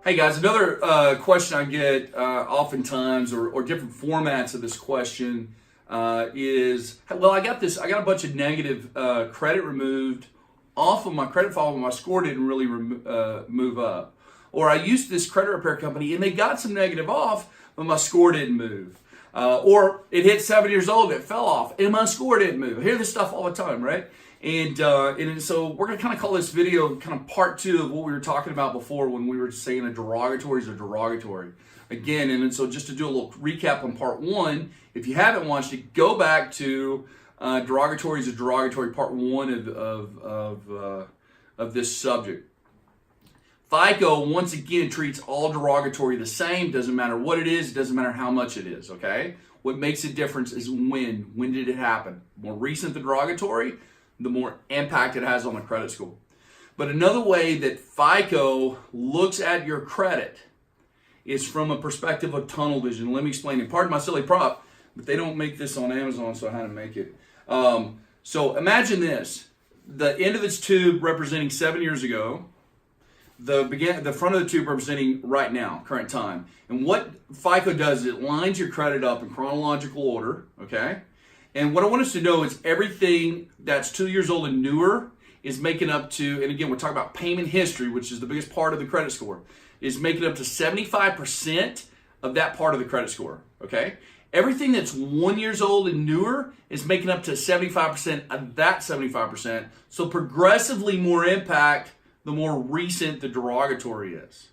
Hey guys, another question I get oftentimes, or different formats of this question is, well, I got a bunch of negative credit removed off of my credit file, but my score didn't really move up. Or I used this credit repair company and they got some negative off, but my score didn't move. Or it hit 7 years old, it fell off, and my score didn't move. I hear this stuff all the time, right? And so we're going to kind of call this video kind of part two of what we were talking about before when we were saying a derogatory is a derogatory. Again, and so just to do a little recap on part one, if you haven't watched it, go back to derogatory is a derogatory part one of this subject. FICO, once again, treats all derogatory the same. Doesn't matter what it is. It doesn't matter how much it is, okay? What makes a difference is when. When did it happen? More recent the derogatory, the more impact it has on the credit score. But another way that FICO looks at your credit is from a perspective of tunnel vision. Let me explain it. Pardon my silly prop, but they don't make this on Amazon, so I had to make it. So imagine this. The end of this tube representing 7 years ago, the front of the tube representing right now, current time. And what FICO does is it lines your credit up in chronological order, okay? And what I want us to know is everything that's 2 years old and newer is making up to, and again, we're talking about payment history, which is the biggest part of the credit score, is making up to 75% of that part of the credit score, okay? Everything that's 1 year old and newer is making up to 75% of that 75%. So progressively more impact the more recent the derogatory is.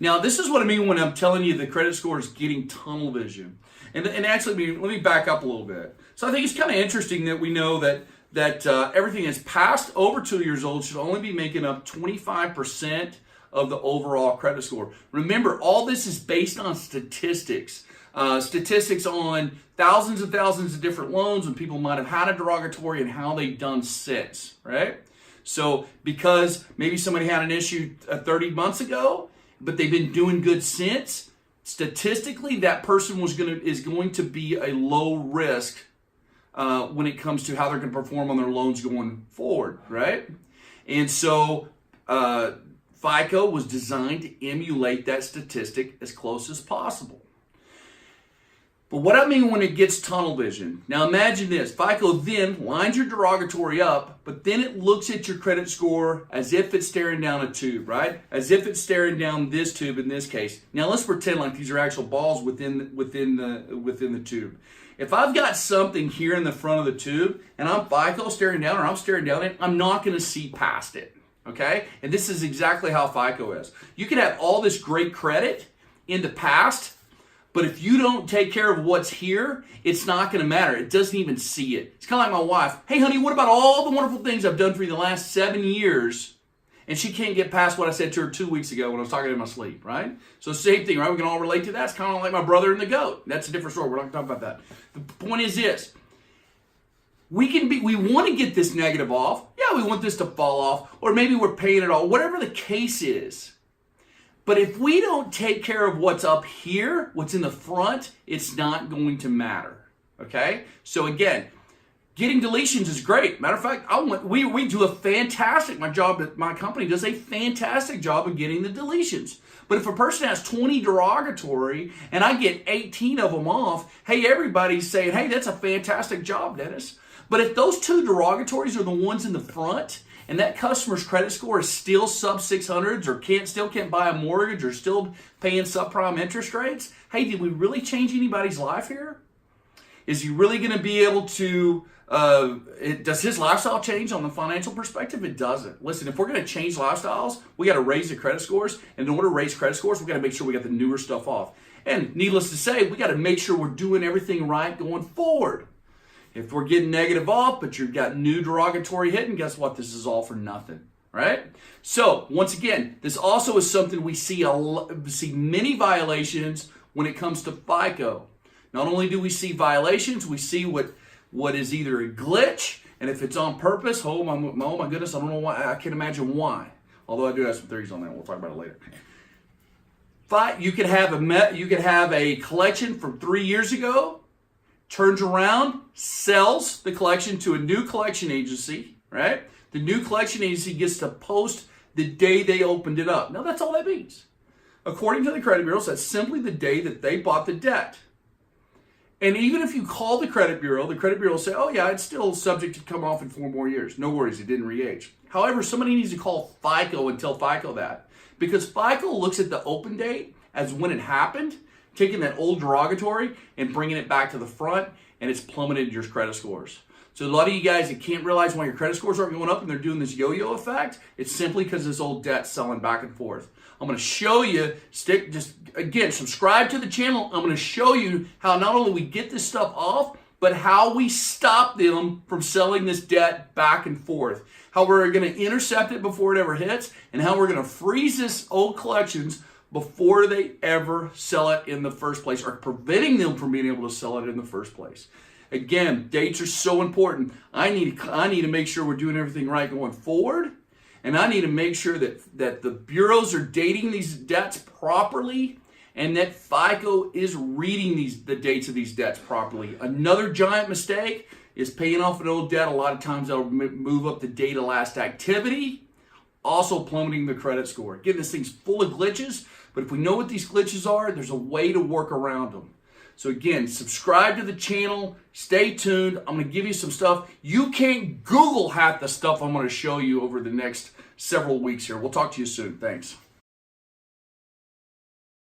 Now, this is what I mean when I'm telling you the credit score is getting tunnel vision. And actually, let me back up a little bit. So I think it's kind of interesting that we know that everything that's past over 2 years old should only be making up 25% of the overall credit score. Remember, all this is based on statistics. Statistics on thousands and thousands of different loans when people might have had a derogatory and how they've done since, right? So because maybe somebody had an issue 30 months ago, but they've been doing good since, statistically that person is going to be a low risk when it comes to how they're going to perform on their loans going forward, right? And so FICO was designed to emulate that statistic as close as possible. But what I mean when it gets tunnel vision, now imagine this, FICO then lines your derogatory up, but then it looks at your credit score as if it's staring down a tube, right? As if it's staring down this tube in this case. Now let's pretend like these are actual balls within the tube. If I've got something here in the front of the tube and I'm FICO staring down, or I'm staring down it, I'm not going to see past it, okay? And this is exactly how FICO is. You can have all this great credit in the past, but if you don't take care of what's here, it's not going to matter. It doesn't even see it. It's kind of like my wife. Hey, honey, what about all the wonderful things I've done for you the last 7 years? And she can't get past what I said to her 2 weeks ago when I was talking in my sleep, right? So same thing, right? We can all relate to that. It's kind of like my brother and the goat. That's a different story. We're not going to talk about that. The point is this. We want to get this negative off. Yeah, we want this to fall off. Or maybe we're paying it all. Whatever the case is. But if we don't take care of what's up here, what's in the front, it's not going to matter, okay? So again, getting deletions is great. Matter of fact, we do a fantastic, my company does a fantastic job of getting the deletions. But if a person has 20 derogatory and I get 18 of them off, hey, everybody's saying, hey, that's a fantastic job, Dennis. But if those two derogatories are the ones in the front, and that customer's credit score is still sub 600s or still can't buy a mortgage or still paying subprime interest rates, hey, did we really change anybody's life here? Is he really going to be able to, does his lifestyle change on the financial perspective? It doesn't. Listen, if we're going to change lifestyles, we got to raise the credit scores. And in order to raise credit scores, we got to make sure we got the newer stuff off. And needless to say, we got to make sure we're doing everything right going forward. If we're getting negative off, but you've got new derogatory hitting, guess what? This is all for nothing, right? So, once again, this also is something we see many violations when it comes to FICO. Not only do we see violations, we see what is either a glitch, and if it's on purpose, oh my goodness, I don't know why. I can't imagine why. Although I do have some theories on that. We'll talk about it later. You could have a collection from 3 years ago, turns around, sells the collection to a new collection agency, right? The new collection agency gets to post the day they opened it up. Now, that's all that means. According to the credit bureaus, that's simply the day that they bought the debt. And even if you call the credit bureau will say, oh yeah, it's still subject to come off in 4 more years. No worries, it didn't re-age. However, somebody needs to call FICO and tell FICO that. Because FICO looks at the open date as when it happened, taking that old derogatory and bringing it back to the front, and it's plummeted your credit scores. So a lot of you guys that can't realize why your credit scores aren't going up and they're doing this yo-yo effect, it's simply because this old debt's selling back and forth. I'm going to show you, again, subscribe to the channel. I'm going to show you how not only we get this stuff off, but how we stop them from selling this debt back and forth. How we're going to intercept it before it ever hits, and how we're going to freeze this old collections before they ever sell it in the first place, or preventing them from being able to sell it in the first place. Again, dates are so important. I need to make sure we're doing everything right going forward, and I need to make sure that the bureaus are dating these debts properly, and that FICO is reading the dates of these debts properly. Another giant mistake is paying off an old debt. A lot of times that'll move up the date of last activity, also plummeting the credit score. Again, this thing's full of glitches, but if we know what these glitches are, there's a way to work around them. So again, subscribe to the channel, stay tuned. I'm going to give you some stuff. You can't Google half the stuff I'm going to show you over the next several weeks here. We'll talk to you soon. Thanks.